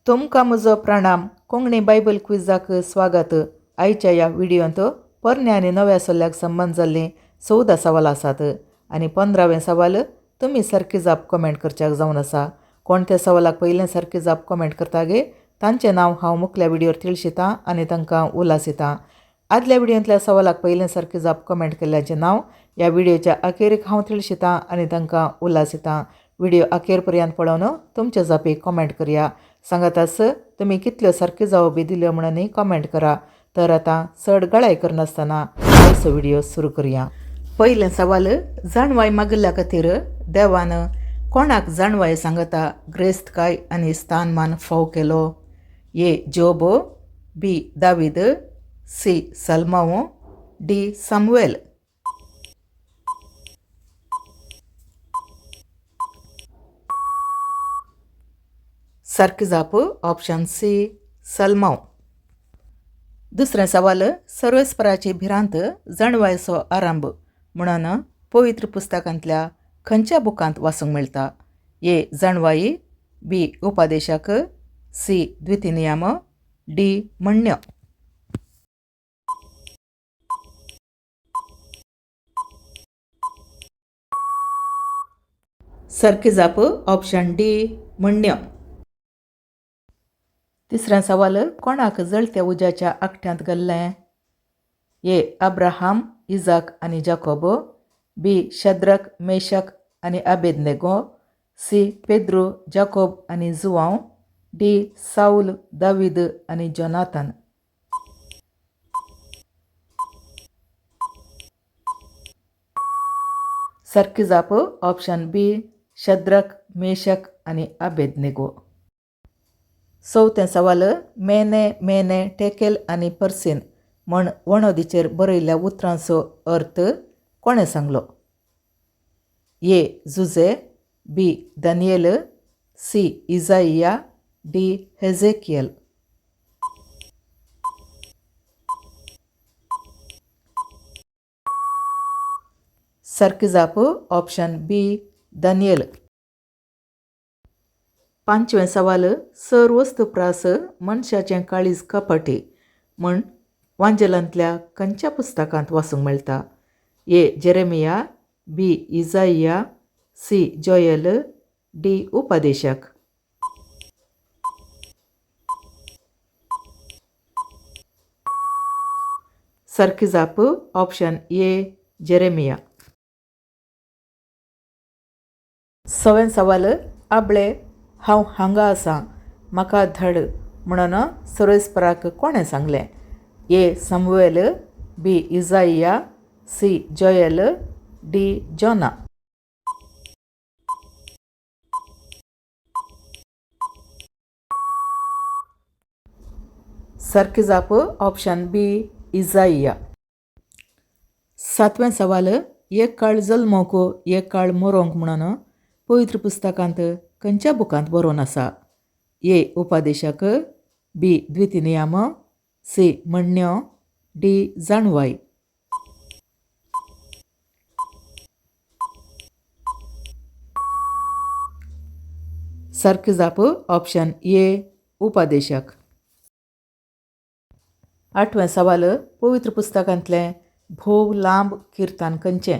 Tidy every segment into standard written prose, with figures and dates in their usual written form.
तुमकां म्हजो प्रणाम. कोंकणी बायबल क्विजाक स्वागत. आयच्या ह्या व्हिडिओंत पोरण्या आनी नव्या सल्ल्याक संबंद जाल्लीं 14 सवाल आसात आनी 15वें सवाल तुमी सारकी जाप कमेंट करच्याक जावन आसा. कोण त्या सवालाक पयलें सारकी जाप कमेंट करता गे तांचें नांव हांव मुखल्या व्हिडिओर तिळशितां आनी तांकां उलासितां. आदल्या व्हिडिओंतल्या सवालाक पयलें सारकी जाप कमेंट केल्ल्याचें नांव ह्या व्हिडिओच्या अखेरेक हांव तिळशितां आनी तांकां उलासितां. व्हिडिओ अखेर पर्यंत पळोवन तुमच्या जापीक कमेंट करया. सांगात तुमी कितल्यो सारक्यो जावो बी दिल्यो म्हणून कमेंट करा. तर आतां चड गळाय करनासतना आयचो व्हिडिओ सुरू करुया. पयलें सवाल, जाणवाय मागिल्ल्या खातीर देवान कोणाक जाणवाय सांगता ग्रेस्तकाय आनी स्थानमान फाव केलो? ए. जोब, बी. दावीद, सी. सलमाव, डी. सामुएल. सारकी जाप ऑप्शन सी, सलमाव. दुसरें सवाल, सर्वेस्पराची भिरांत जाणवायचो आरंभ म्हणून पवित्र पुस्तकांतल्या खंयच्या बुकांत वाचूंक मेळटा? ए. जाणवाई, बी. उपदेशक, सी. द्वितीनियम, डी. म्हणण्यो. सारकी जाप ऑप्शन डी, म्हणण्यो. तिसरें सवाल, कोणाक जळत्या उज्याच्या आखट्यांत घाल्लें? ए. अब्राहाम, इजाक आनी जाकोब, बी. शद्रक, मेशक आनी अबेदनेगो, सी. पेद्रू, जाकोब आनी जुवांव, डी. साऊल, दावीद आनी जोनाथन. सारकी जाप ऑप्शन बी, शद्रक, मेशक आनी अबेदनेगो. चवथें सवाल, मेने मेने टेकेल आनी पर्सीन म्हण वणोदीचेर बरयल्ल्या उतरांचो अर्थ कोणें सांगलो? ए. जुजे, बी. दानियेल, सी. इजाइया, डी. हेजेकियल. सारकी जाप ऑप्शन बी, दानियेल. पांचवें सवाल, सर वस्तुप्रास मनशाचें काळीज कपटी म्हण वांजलांतल्या खंयच्या पुस्तकांत वाचूंक मेळटा? ए. जेरेमिया, बी. Isaiah, C. Joel, D. उपदेशक. सारकी जाप ऑप्शन ए, जेरेमिया. सवें सवाल, आबळे हांव हांगा आसां म्हाका धाड म्हणून सर्वेस्पराक कोणें सांगलें? A. Samuel, B. Isaiah, C. Joel, D. Jonah. सारकी जाप ऑप्शन बी, इजाइया. सातवें सवाल, एक काळ जल्मोक एक काळ मरोंक म्हणून पवित्र पुस्तकांत खंयच्या बुकांत बरोवन आसा? ए. उपदेशक, बी. द्वितीनियम, सी. म्हणण्यो, डी. जाणवाई. सारकी जाप ऑप्शन ए, उपदेशक. आठवें सवाल, पवित्र पुस्तकांतलें भोव लांब किर्तन खंयचें?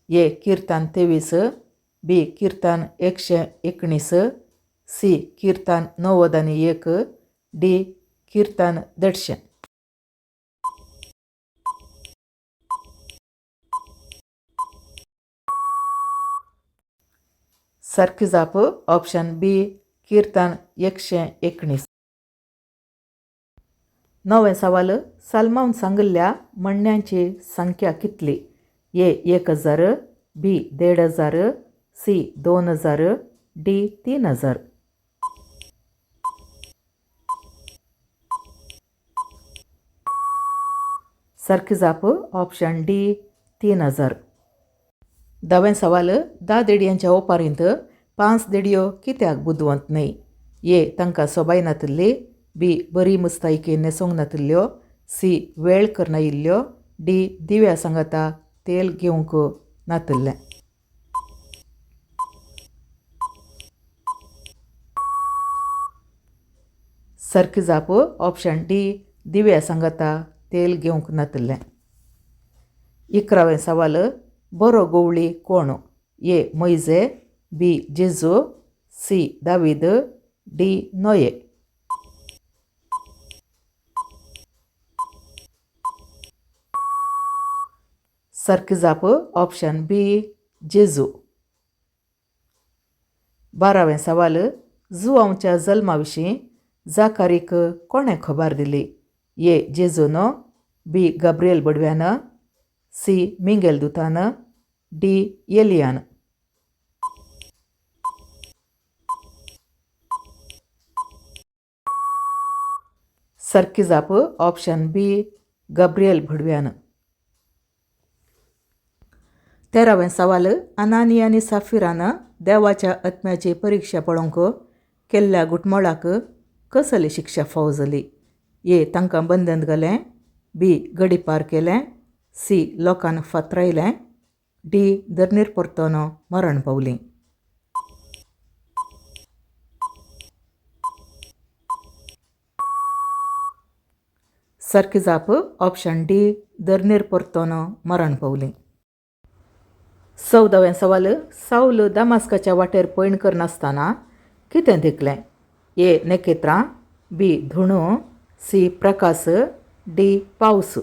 ए. किर्तन 23, बी. किर्तन 119, सी. किर्तन 91, डी. किर्तन 150. सारकी जाप ऑप्शन बी, किर्तन 119. नवें सवाल, सलमावन सांगिल्ल्या म्हणण्यांची संख्या कितली? ए. 1000, बी. 1500, सी. 2000, डी. 3000. सारकी जाप ऑप्शन डी, 3000. दावें सवाल, 10 देडयांच्या ओपारींत 5 देडयो कित्याक बुदवंत न्हय? ए. तांकां सोबाय नातिल्ली, बी. बरी मुस्तायकी नेसूंक नातिल्ल्यो, सी. वेळ करनायिल्ल्यो, डी. दिव्या सांगाता तेल घेवंक नातिल्लें. सारकी जाप ऑप्शन डी दिव्या सांगता तेल घेवंक नातलें. 11वें सवाल बरो गोवळी कोण? ए मोइजे, बी जेजू, सी दावीद, डी नोये. सारकी जाप ऑप्शन बी जेजू. 12वें सवाल जुआंच्या जल्माविशीं जाकारीक कोणें खबर दिली? ए जेजून, बी Gabriel बडव्यान, C Mingel दुतान, D Allianz. सारकी जाप ऑप्शन बी गब्रियल बडव्यान. 13वें सवाल अनानी आनी साफिरान देवाच्या आत्म्याची परीक्षा पळोवंक केल्ल्या गुटमळाक कसली शिक्षा फावो जाली? ए तांकां बंदन घालें, बी गडी पार केलें, सी लोकांक फातरायलें, डी धरणीर परतोन मरण पावलीं. सारकी जाप ऑप्शन डी धरणीर परतोन मरण पावलीं. 14वें सवाल साऊल दामास्काच्या वाटेर पैण करनासतना कितें देखलें? ए नखेत्रां, बी धुणू, सी प्रकाश, डी पावस.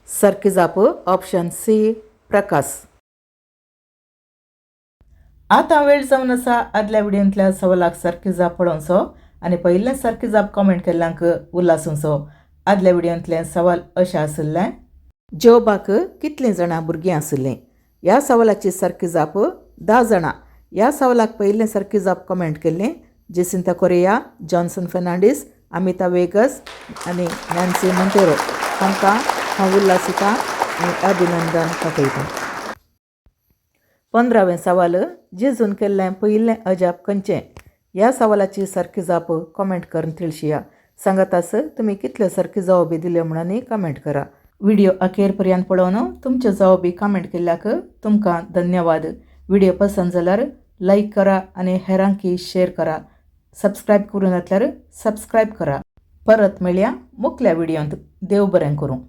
सारकी जाप ऑप्शन सी प्रकाश. आतां वेळ जावन आसा आदल्या व्हिडिओंतल्या सवालाक सारकी जाप पळोवचो आनी पयिल्लें सारकी जाप कमेंट केल्ल्यांक उल्हासूंचो. आदल्या व्हिडिओंतलें सवाल अशें आशिल्लें, जोबाक कितलीं जाणां भुरगीं आशिल्लीं? ह्या सवालाची सारकी जाप 10 जाणां. ह्या सवालाक पयिल्लें सारकी जाप कमेंट केल्लीं Jacinta Correia, Johnson Fernandes, Amita Vegas आनी नॅन्सी मोंतेरो. तांकां हांव उल्हासिता आनी अभिनंदन पाठयतां. 15वें सवाल जेजून केल्लें पयिल्लें अजाप खंयचें? ह्या सवालाची सारकी जाप कमेंट करून तिळशिया. सांगात आस तुमी कितल्यो सारकी जवाबी दिल्यो म्हणून कमेंट करा. व्हिडिओ अखेर पर्यंत पळोवन तुमच्यो जवाबी कमेंट केल्ल्याक तुमकां धन्यवाद. व्हिडिओ पसंत जाल्यार लाईक करा आनी हेरांकी शेअर करा. सबस्क्रायब करून नासल्यार सबस्क्रायब करा. परत मेळया मुखल्या व्हिडिओंत. देव बरें करूं.